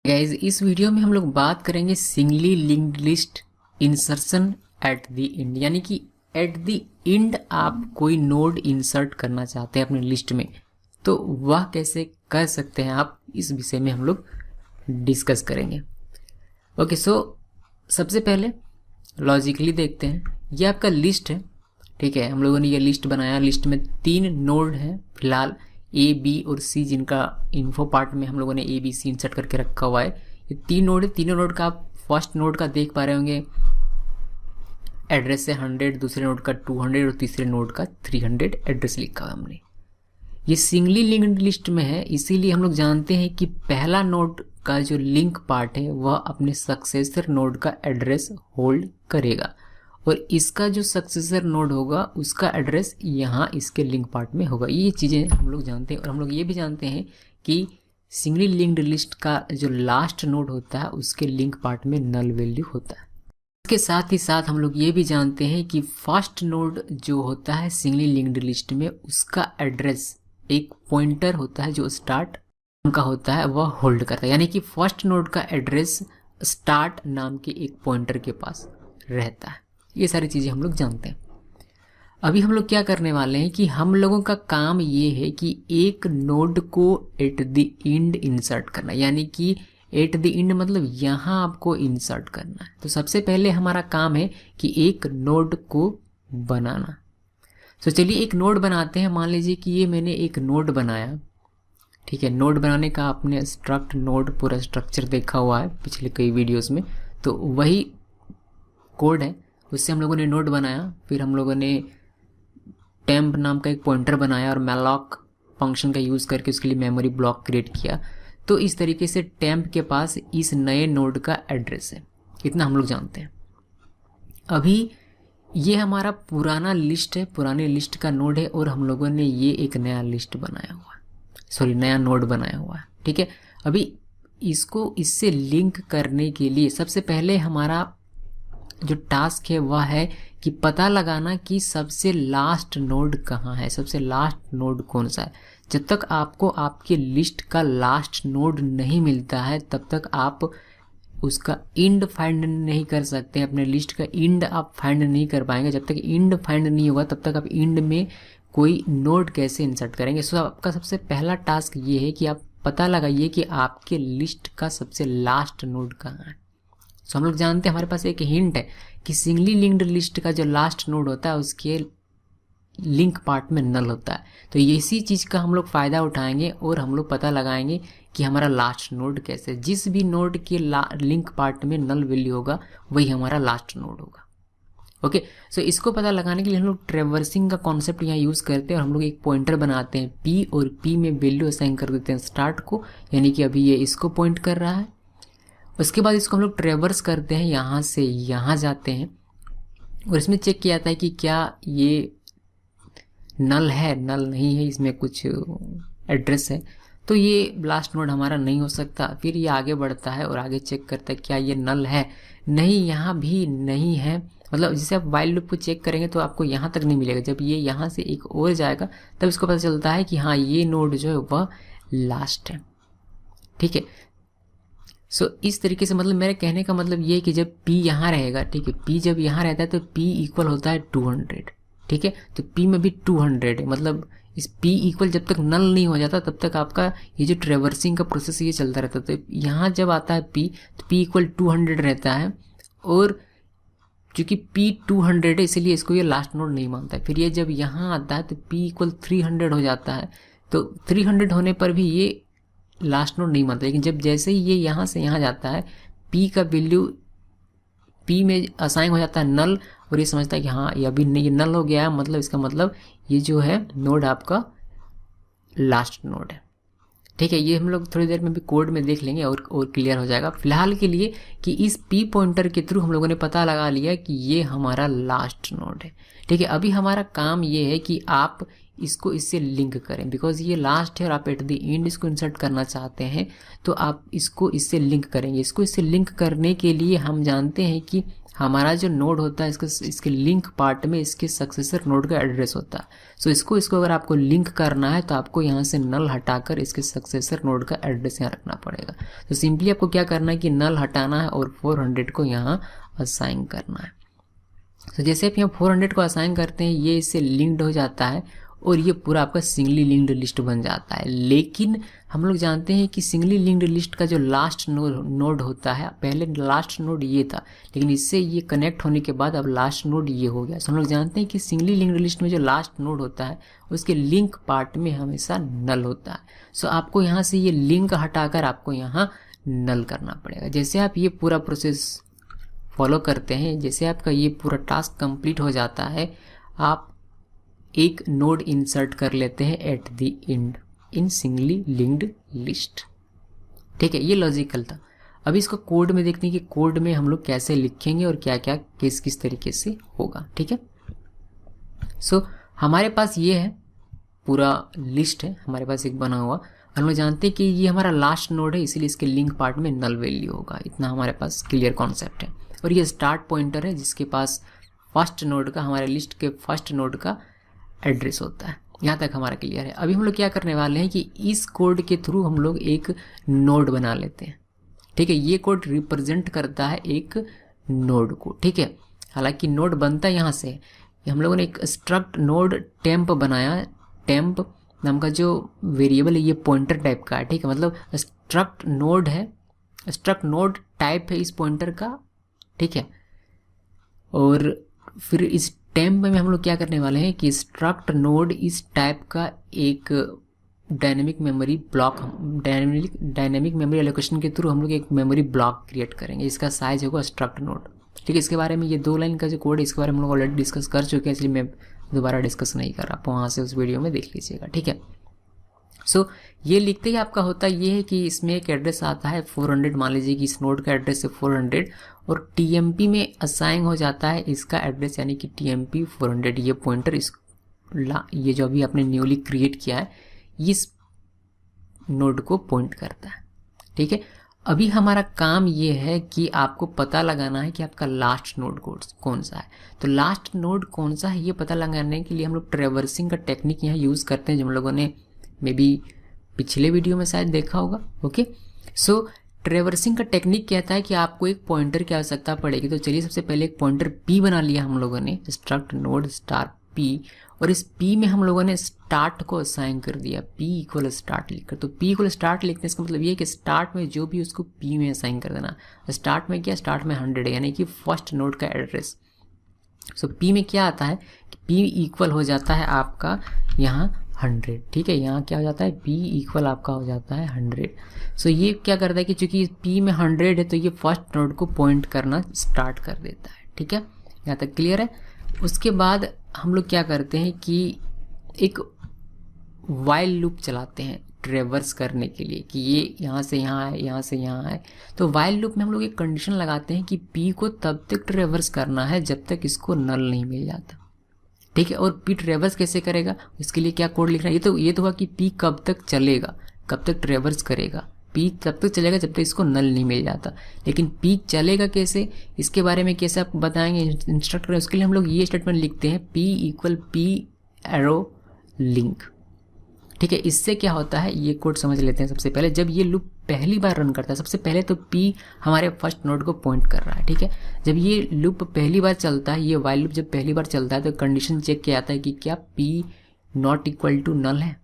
Guys इस video में हम लोग बात करेंगे singly linked list insertion at the end, यानी कि एट द एंड आप कोई नोड इंसर्ट करना चाहते हैं अपने लिस्ट में, तो वह कैसे कर सकते हैं आप, इस विषय में हम लोग डिस्कस करेंगे। ओके, सो सबसे पहले लॉजिकली देखते हैं। ये आपका लिस्ट है, ठीक है। हम लोगों ने ये लिस्ट बनाया, लिस्ट में 3 नोड हैं फिलहाल, ए बी और सी, जिनका इन्फो पार्ट में हम लोगों ने ए बी सी इंसर्ट करके रखा हुआ है। ये 3 नोड है। तीनों नोड का आप फर्स्ट नोड का देख पा रहे होंगे एड्रेस है 100, दूसरे नोड का 200 और तीसरे नोड का 300 एड्रेस लिखा हुआ हमने। ये सिंगली लिंक्ड लिस्ट में है, इसीलिए हम लोग जानते हैं कि पहला नोड का जो लिंक पार्ट है वह अपने सक्सेसर नोड का एड्रेस होल्ड करेगा और इसका जो सक्सेसर नोड होगा उसका एड्रेस यहाँ इसके लिंक पार्ट में होगा। ये चीज़ें हम लोग जानते हैं और हम लोग ये भी जानते हैं कि सिंगली लिंक्ड लिस्ट का जो लास्ट नोड होता है उसके लिंक पार्ट में नल वैल्यू होता है। इसके साथ ही साथ हम लोग ये भी जानते हैं कि फर्स्ट नोड जो होता है सिंगली लिंक्ड लिस्ट में, उसका एड्रेस एक पॉइंटर होता है जो स्टार्ट का होता है, वह होल्ड करता है। यानी कि फर्स्ट नोड का एड्रेस स्टार्ट नाम के एक पॉइंटर के पास रहता है। ये सारी चीज़ें हम लोग जानते हैं। अभी हम लोग क्या करने वाले हैं कि हम लोगों का काम ये है कि एक नोड को एट द एंड इंसर्ट करना, यानी कि एट द एंड मतलब यहाँ आपको इंसर्ट करना है। तो सबसे पहले हमारा काम है कि एक नोड को बनाना। तो चलिए एक नोड बनाते हैं। मान लीजिए कि ये मैंने एक नोड बनाया, ठीक है। नोड बनाने का आपने स्ट्रक्ट नोड पूरा स्ट्रक्चर देखा हुआ है पिछले कई वीडियोस में, तो वही कोड है, उससे हम लोगों ने नोड बनाया। फिर हम लोगों ने टेम्प नाम का एक पॉइंटर बनाया और मैलॉक फंक्शन का यूज़ करके उसके लिए मेमोरी ब्लॉक क्रिएट किया। तो इस तरीके से टेम्प के पास इस नए नोड का एड्रेस है, इतना हम लोग जानते हैं। अभी ये हमारा पुराना लिस्ट है, पुराने लिस्ट का नोड है और हम लोगों ने ये एक नया लिस्ट बनाया हुआ है, सॉरी नया नोड बनाया हुआ है, ठीक है। अभी इसको इससे लिंक करने के लिए सबसे पहले हमारा जो टास्क है वह है कि पता लगाना कि सबसे लास्ट नोड कहाँ है, सबसे लास्ट नोड कौन सा है। जब तक आपको आपके लिस्ट का लास्ट नोड नहीं मिलता है तब तक आप उसका इंड फाइंड नहीं कर सकते। अपने लिस्ट का इंड आप फाइंड नहीं कर पाएंगे। जब तक इंड फाइंड नहीं होगा तब तक आप इंड में कोई नोड कैसे इंसर्ट करेंगे। सो आपका सबसे पहला टास्क ये है कि आप पता लगाइए कि आपके लिस्ट का सबसे लास्ट नोड कहाँ है। सो हम लोग जानते हैं, हमारे पास एक हिंट है कि सिंगली लिंक्ड लिस्ट का जो लास्ट नोड होता है उसके लिंक पार्ट में नल होता है। तो इसी चीज़ का हम लोग फ़ायदा उठाएंगे और हम लोग पता लगाएंगे कि हमारा लास्ट नोड कैसे, जिस भी नोड के लिंक पार्ट में नल वैल्यू होगा वही हमारा लास्ट नोड होगा। ओके, सो इसको पता लगाने के लिए हम लोग ट्रेवर्सिंग का कॉन्सेप्ट यहाँ यूज़ करते हैं और हम लोग एक पॉइंटर बनाते हैं पी और पी में वैल्यू असाइन कर देते हैं स्टार्ट को, यानी कि अभी ये इसको पॉइंट कर रहा है। उसके बाद इसको हम लोग ट्रेवर्स करते हैं, यहाँ से यहाँ जाते हैं और इसमें चेक किया जाता है कि क्या ये नल है, नल नहीं है, इसमें कुछ एड्रेस है, तो ये लास्ट नोड हमारा नहीं हो सकता। फिर ये आगे बढ़ता है और आगे चेक करता है क्या ये नल है, नहीं, यहाँ भी नहीं है। मतलब जैसे आप वाइल लूप को चेक करेंगे तो आपको यहाँ तक नहीं मिलेगा, जब ये यहाँ से एक और जाएगा तब इसको पता चलता है कि हाँ ये नोड जो है वह लास्ट है, ठीक है। सो इस तरीके से मतलब मेरे कहने का मतलब ये है कि जब P यहाँ रहेगा, ठीक है, P जब यहाँ रहता है तो P इक्वल होता है 200, ठीक है। तो P में भी 200 है, मतलब इस P इक्वल जब तक नल नहीं हो जाता तब तक आपका ये जो ट्रेवर्सिंग का प्रोसेस ये चलता रहता है। तो यहाँ जब आता है P तो P इक्वल 200 रहता है और चूँकि P 200 है इसलिए इसको ये लास्ट नोड नहीं मानता है। फिर ये जब यहाँ आता है तो P इक्वल 300 हो जाता है, तो 300 होने पर भी ये लास्ट नोड नहीं मानता। लेकिन जब जैसे ही ये यहाँ से यहाँ जाता है P का वैल्यू P में असाइन हो जाता है नल और ये समझता है कि हाँ ये अभी नहीं, ये नल हो गया है, मतलब इसका मतलब ये जो है नोड आपका लास्ट नोड है, ठीक है। ये हम लोग थोड़ी देर में भी कोड में देख लेंगे और क्लियर हो जाएगा। फिलहाल के लिए कि इस P पॉइंटर के थ्रू हम लोगों ने पता लगा लिया कि ये हमारा लास्ट नोड है, ठीक है। अभी हमारा काम ये है कि आप इसको इससे लिंक करें, बिकॉज ये लास्ट है और आप एट द एंड इसको इंसर्ट करना चाहते हैं तो आप इसको इससे लिंक करेंगे। इसको इससे लिंक करने के लिए हम जानते हैं कि हमारा जो नोड होता है इसके लिंक पार्ट में इसके सक्सेसर नोड का एड्रेस होता है। सो इसको अगर आपको लिंक करना है तो आपको यहाँ से नल हटाकर इसके सक्सेसर नोड का एड्रेस यहाँ रखना पड़ेगा। तो सिंपली आपको क्या करना है कि नल हटाना है और 400 को यहाँ असाइन करना है। तो जैसे आप यहाँ 400 को असाइन करते हैं ये इससे लिंक्ड हो जाता है और ये पूरा आपका सिंगली लिंक्ड लिस्ट बन जाता है। लेकिन हम लोग जानते हैं कि सिंगली लिंक्ड लिस्ट का जो लास्ट नोड होता है, पहले लास्ट नोड ये था, लेकिन इससे ये कनेक्ट होने के बाद अब लास्ट नोड ये हो गया। सो हम लोग जानते हैं कि सिंगली लिंक्ड लिस्ट में जो लास्ट नोड होता है उसके लिंक पार्ट में हमेशा नल होता है। सो आपको यहाँ से ये लिंक हटाकर आपको यहाँ नल करना पड़ेगा। जैसे आप ये पूरा प्रोसेस फॉलो करते हैं, जैसे आपका ये पूरा टास्क कंप्लीट हो जाता है, आप एक नोड इंसर्ट कर लेते हैं at the and in singly linked list. ठीक है, ये लॉजिकल था। अभी इसको कोड में देखते हैं कि कोड में हम लोग कैसे लिखेंगे और क्या क्या किस तरीके से होगा। ठीक है, सो हमारे पास ये है पूरा लिस्ट है हमारे पास एक बना हुआ। हम लोग जानते हैं कि ये हमारा लास्ट नोड है, इसीलिए इसके लिंक पार्ट में नल वैल्यू होगा। इतना हमारे पास क्लियर कॉन्सेप्ट है। और ये स्टार्ट पॉइंटर है जिसके पास फर्स्ट नोड का, हमारे लिस्ट के फर्स्ट नोड का एड्रेस होता है। यहाँ तक हमारा क्लियर है। अभी हम लोग क्या करने वाले हैं कि इस कोड के थ्रू हम लोग एक नोड बना लेते हैं। ठीक है, ये कोड रिप्रेजेंट करता है एक नोड को। ठीक है, हालांकि नोड बनता है यहाँ से। हम लोगों ने एक स्ट्रक्ट नोड टेम्प बनाया। टेम्प नाम का जो वेरिएबल है ये पॉइंटर टाइप का है। ठीक है, मतलब स्ट्रक्ट नोड है, स्ट्रक्ट नोड टाइप है इस पॉइंटर का। ठीक है, और फिर इस टेम्प में हम लोग क्या करने वाले हैं कि स्ट्रक्ट नोड इस टाइप का एक dynamic memory block, dynamic memory allocation के थ्रू हम लोग एक मेमोरी ब्लॉक क्रिएट करेंगे। इसका साइज होगा स्ट्रक्ट नोड। ठीक है, इसके बारे में ये 2 लाइन का जो कोड है इसके बारे में हम लोग ऑलरेडी डिस्कस कर चुके हैं, इसलिए मैं दोबारा डिस्कस नहीं कर रहा। आप वहाँ से उस वीडियो में देख लीजिएगा। ठीक है, सो ये लिखते ही आपका होता ये है कि इसमें एक एड्रेस आता है 400। मान लीजिए कि इस नोड का एड्रेस है 400 और टीएमपी में असाइन हो जाता है इसका एड्रेस, यानी कि टीएमपी 400। ये पॉइंटर ये जो अभी आपने न्यूली क्रिएट किया है इस नोड को पॉइंट करता है। ठीक है, अभी हमारा काम ये है कि आपको पता लगाना है कि आपका लास्ट नोड कौन सा है। तो लास्ट नोड कौन सा है ये पता लगाने के लिए हम लोग ट्रेवर्सिंग का टेक्निक यहाँ यूज़ करते हैं, जो हम लोगों ने मे बी पिछले वीडियो में शायद देखा होगा। ओके, सो ट्रेवर्सिंग का टेक्निक कहता है कि आपको एक पॉइंटर की आवश्यकता पड़ेगी। तो चलिए सबसे पहले एक पॉइंटर p बना लिया हम लोगों ने, स्ट्रक्ट नोड स्टार p, और इस p में हम लोगों ने स्टार्ट को असाइन कर दिया p इक्वल स्टार्ट लिखकर। तो p इक्वल स्टार्ट लिखते हैं, इसका मतलब ये है कि स्टार्ट में जो भी उसको p में असाइन कर देना। स्टार्ट में क्या, स्टार्ट में 100 है, यानी कि फर्स्ट नोड का एड्रेस। सो p में क्या आता है कि p इक्वल हो जाता है आपका यहाँ 100। ठीक है, यहाँ क्या हो जाता है, p इक्वल आपका हो जाता है 100। सो ये क्या करता है कि चूंकि p में 100 है तो ये फर्स्ट नोड को पॉइंट करना स्टार्ट कर देता है। ठीक है, यहाँ तक क्लियर है। उसके बाद हम लोग क्या करते हैं कि एक वाइल लूप चलाते हैं ट्रेवर्स करने के लिए कि ये यहाँ से यहाँ है, यहाँ से यहाँ है। तो वाइल लूप में हम लोग एक कंडीशन लगाते हैं कि p को तब तक ट्रेवर्स करना है जब तक इसको नल नहीं मिल जाता। ठीक है, और p ट्रेवर्स कैसे करेगा, इसके लिए क्या कोड लिखना है। ये तो हुआ कि p कब तक चलेगा, कब तक ट्रेवर्स करेगा। p तब तक चलेगा जब तक इसको नल नहीं मिल जाता। लेकिन p चलेगा कैसे, इसके बारे में कैसे आपको बताएंगे, इंस्ट्रक्ट करें। उसके लिए हम लोग ये स्टेटमेंट लिखते हैं p equal p arrow link. ठीक है, इससे क्या होता है ये कोड समझ लेते हैं। सबसे पहले जब ये लूप पहली बार रन करता है, सबसे पहले तो p हमारे फर्स्ट नोड को पॉइंट कर रहा है। ठीक है, जब ये लूप पहली बार चलता है, ये वाइल लूप जब पहली बार चलता है तो कंडीशन चेक किया जाता है कि क्या p not equal to null है।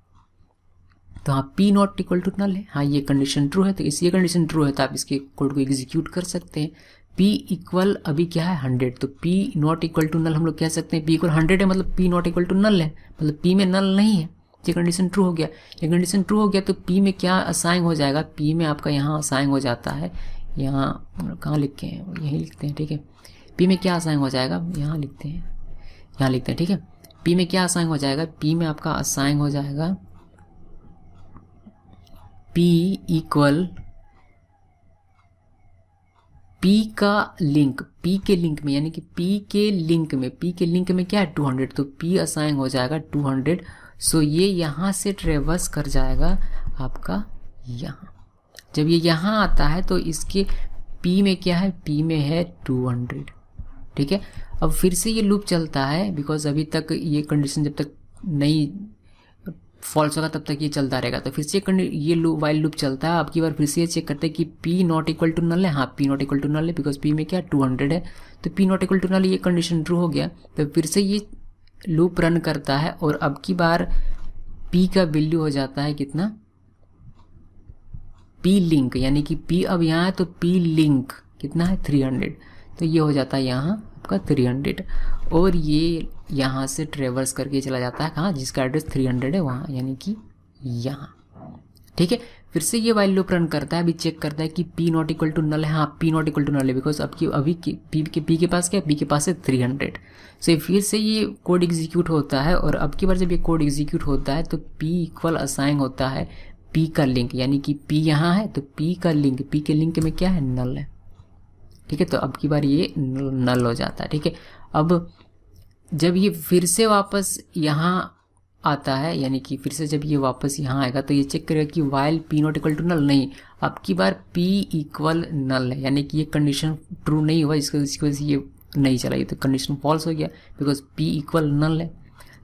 तो हाँ, p not equal to null है। हाँ, ये कंडीशन ट्रू है, तो इस ये कंडीशन ट्रू है तो आप इसके कोड को एग्जीक्यूट कर सकते हैं। p इक्वल अभी क्या है 100, तो p not equal to null हम लोग कह सकते हैं। p इक्वल 100 है मतलब p not equal to null है, मतलब p में नल नहीं है। ये कंडीशन ट्रू हो गया। ये कंडीशन ट्रू हो गया तो p में क्या असाइन हो जाएगा, p में आपका यहाँ असाइन हो जाता है, यहाँ कहाँ लिखे हैं, यही लिखते हैं। ठीक है, p में क्या असाइन हो जाएगा, यहाँ लिखते हैं, यहाँ लिखते हैं। ठीक है, p में क्या असाइन हो जाएगा, p में आपका असाइन हो जाएगा p इक्वल p का लिंक, p के लिंक में, यानी कि p के लिंक में क्या है 200, तो p असाइन हो जाएगा 200। सो ये यहाँ से ट्रेवर्स कर जाएगा आपका यहाँ। जब ये यहाँ आता है तो इसके p में क्या है, p में है 200। ठीक है। अब फिर से ये लूप चलता है, बिकॉज अभी तक ये कंडीशन जब तक नहीं फॉल्स होगा तब तक ये चलता रहेगा। तो फिर से ये लूप वाइल लूप चलता है। अब की बार फिर से ये चेक करते हैं कि P not equal to null है। हाँ, P not equal to null है, बिकॉज पी में क्या 200 है, तो P not equal to null, ये कंडीशन ट्रू हो गया। तो फिर से ये लूप रन करता है और अब की बार पी का वैल्यू हो जाता है कितना, पी लिंक, यानी कि पी अब यहाँ है तो पी लिंक कितना है 300, तो ये हो जाता है यहाँ आपका 300 और ये यहाँ से ट्रेवर्स करके चला जाता है कहाँ, जिसका एड्रेस 300 है वहाँ, यानी कि यहाँ। ठीक है, फिर से ये वाइल लूप रन करता है, अभी चेक करता है कि P not equal to null है। हाँ, P not equal to null है, बिकॉज अभी पी के पास क्या है, पी के पास है 300। सो फिर से ये कोड एग्जीक्यूट होता है और अब की बार जब ये कोड एग्जीक्यूट होता है तो पी इक्वल असाइन होता है पी का लिंक, यानी कि पी यहाँ है तो पी का लिंक, पी के लिंक में क्या है, नल है। ठीक है, तो अब की बार ये नल हो जाता है। ठीक है, अब जब ये फिर से वापस यहाँ आता है, यानी कि फिर से जब ये वापस यहाँ आएगा तो ये चेक करेगा कि while P not equal to null, नहीं, अब की बार पी इक्वल नल है, यानी कि ये कंडीशन ट्रू नहीं हुआ, इसकी वजह से ये नहीं चला, ये तो कंडीशन फॉल्स हो गया, बिकॉज पी इक्वल नल है।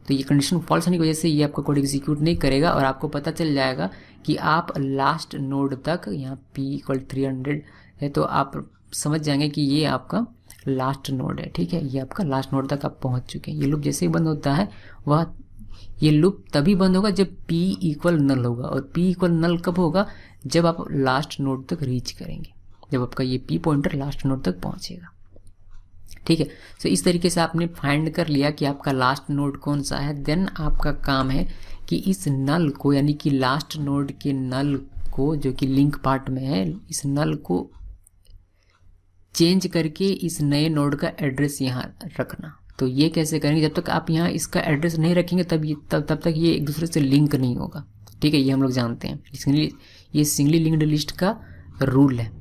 तो ये कंडीशन फॉल्स होने की वजह से ये आपका कोड एग्जीक्यूट नहीं करेगा और आपको पता चल जाएगा कि आप लास्ट नोड तक, यहाँ पी इक्वल 300 है तो आप समझ जाएंगे कि ये आपका लास्ट नोड है। ठीक है, ये आपका लास्ट नोड तक आप पहुँच चुके हैं। ये लूप जैसे ही बंद होता है वह ये लूप तभी बंद होगा जब p इक्वल नल होगा, और p इक्वल नल कब होगा, जब आप लास्ट नोड तक रीच करेंगे, जब आपका ये p पॉइंटर लास्ट नोड तक पहुंचेगा। ठीक है, तो इस तरीके से आपने फाइंड कर लिया कि आपका लास्ट नोड कौन सा है। देन आपका काम है कि इस नल को, यानी कि लास्ट नोड के नल को जो कि लिंक पार्ट में है, इस नल को चेंज करके इस नए नोड का एड्रेस यहाँ रखना। तो ये कैसे करेंगे, जब तक आप यहाँ इसका एड्रेस नहीं रखेंगे तब तक ये एक दूसरे से लिंक नहीं होगा। ठीक है, ये हम लोग जानते हैं, इसलिए ये सिंगली लिंक्ड लिस्ट का रूल है।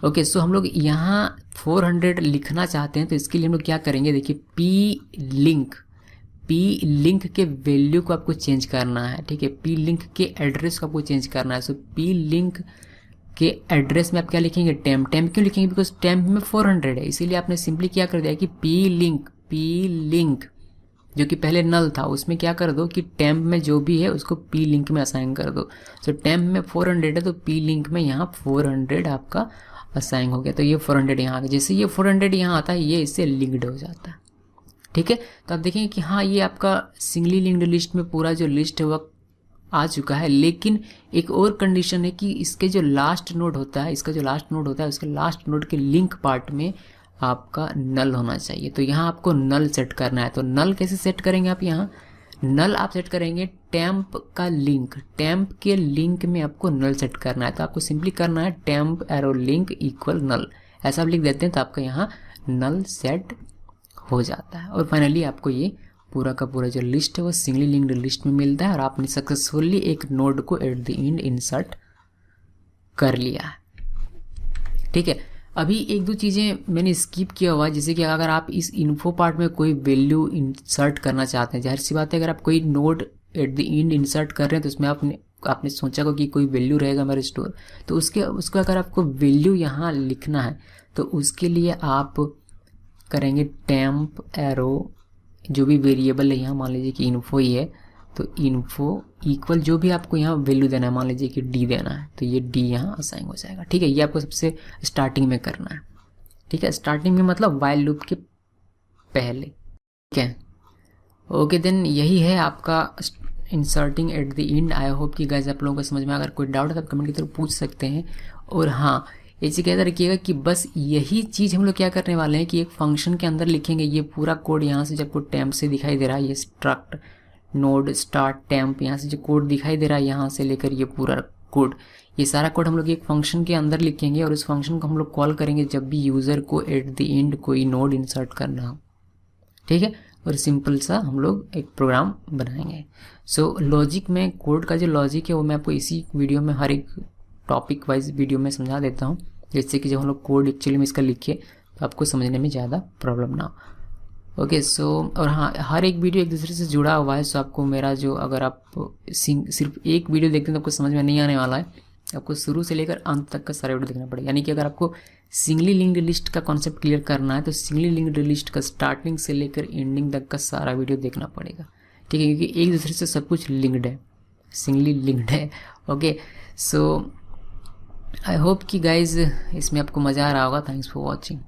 ओके, सो हम लोग यहाँ 400 लिखना चाहते हैं, तो इसके लिए हम लोग क्या करेंगे, देखिए पी लिंक के वैल्यू को आपको चेंज करना है। ठीक है, पी लिंक के एड्रेस को आपको चेंज करना है। सो पी लिंक के एड्रेस में आप क्या लिखेंगे, टेम्प क्यों लिखेंगे, बिकॉज टेम्प में 400 है, इसीलिए आपने सिंपली क्या कर दिया कि पी लिंक जो कि पहले नल था उसमें क्या कर दो कि टेम्प में जो भी है उसको पी लिंक में असाइन कर दो। सो टेम्प में 400 है तो पी लिंक में यहाँ 400 आपका असाइन हो गया, तो ये 400 यहाँ आ गया। जैसे ये 400 यहाँ आता है ये इससे लिंक्ड हो जाता है। ठीक है, तो आप देखेंगे कि हाँ ये आपका सिंगली लिंक्ड लिस्ट में पूरा जो लिस्ट है वह आ चुका है, लेकिन एक और कंडीशन है कि इसके जो लास्ट नोड होता है, इसका जो लास्ट नोड होता है उसके लास्ट नोड के लिंक पार्ट में आपका नल होना चाहिए। तो यहाँ आपको नल सेट करना है। तो नल कैसे सेट करेंगे आप, यहाँ नल आप सेट करेंगे टेम्प का लिंक, टेम्प के लिंक में आपको नल सेट करना है। तो आपको सिंपली करना है टेम्प एरो लिंक इक्वल नल, ऐसा आप लिख देते हैं तो आपका यहाँ नल सेट हो जाता है। और फाइनली आपको ये पूरा का पूरा जो लिस्ट है वो सिंगली लिंक्ड लिस्ट में मिलता है और आपने सक्सेसफुली एक नोड को एट द एंड इंसर्ट कर लिया है। ठीक है, अभी एक दो चीज़ें मैंने स्किप किया हुआ है, जैसे कि अगर आप इस इन्फो पार्ट में कोई वैल्यू इंसर्ट करना चाहते हैं, जाहिर सी बात है अगर आप कोई node at the end insert कर रहे हैं तो उसमें आपने सोचा को कि कोई वैल्यू रहेगा मेरा स्टोर, तो उसको अगर आपको वैल्यू यहाँ लिखना है तो उसके लिए आप करेंगे टेम्प एरो, जो भी वेरिएबल है यहाँ मान लीजिए कि इन्फो ही है, तो इन्फो इक्वल जो भी आपको यहाँ वैल्यू देना है, मान लीजिए कि डी देना है तो ये डी यहाँ असाइन हो जाएगा। ठीक है, ये आपको सबसे स्टार्टिंग में करना है। ठीक है, स्टार्टिंग में मतलब वाइल लूप के पहले। ठीक है, ओके, देन यही है आपका inserting at the end. I hope कि गाइस आप लोगों को समझ में, अगर कोई डाउट है तो आप कमेंट की तरफ पूछ सकते हैं। और हाँ, ये चीज़ याद रखिएगा कि बस यही चीज़ हम लोग क्या करने वाले हैं कि एक फंक्शन के अंदर लिखेंगे। ये पूरा कोड यहाँ से जब कोड टेम्प से दिखाई दे रहा है, ये स्ट्रक्ट नोड स्टार्ट टेम्प, यहाँ से जो कोड दिखाई दे रहा है यहाँ से लेकर ये पूरा कोड, ये सारा कोड हम लोग एक फंक्शन के अंदर लिखेंगे और उस फंक्शन को हम लोग कॉल करेंगे जब भी यूज़र को एट द एंड कोई नोड इंसर्ट करना हो। ठीक है, और सिंपल सा हम लोग एक प्रोग्राम बनाएंगे। सो लॉजिक में, कोड का जो लॉजिक है वो मैं आपको इसी वीडियो में हर एक टॉपिक वाइज वीडियो में समझा देता हूँ, जिससे कि जब हम लोग कोड एक्चुअली में इसका लिखे तो आपको समझने में ज़्यादा प्रॉब्लम ना हो। ओके, सो और हाँ, हर एक वीडियो एक दूसरे से जुड़ा हुआ है। सो आपको मेरा जो, अगर आप सिर्फ एक वीडियो देखते हैं तो आपको समझ में नहीं आने वाला है, आपको शुरू से लेकर अंत तक का सारा वीडियो देखना पड़ेगा। यानी कि अगर आपको सिंगली लिंक्ड लिस्ट का कॉन्सेप्ट क्लियर करना है तो सिंगली लिंक्ड लिस्ट का स्टार्टिंग से लेकर एंडिंग तक का सारा वीडियो देखना पड़ेगा, ठीक है, क्योंकि एक दूसरे से सब कुछ लिंक्ड है, सिंगली लिंक्ड है। ओके, सो आई होप कि गाइज इसमें आपको मज़ा आ रहा होगा। Thanks for watching.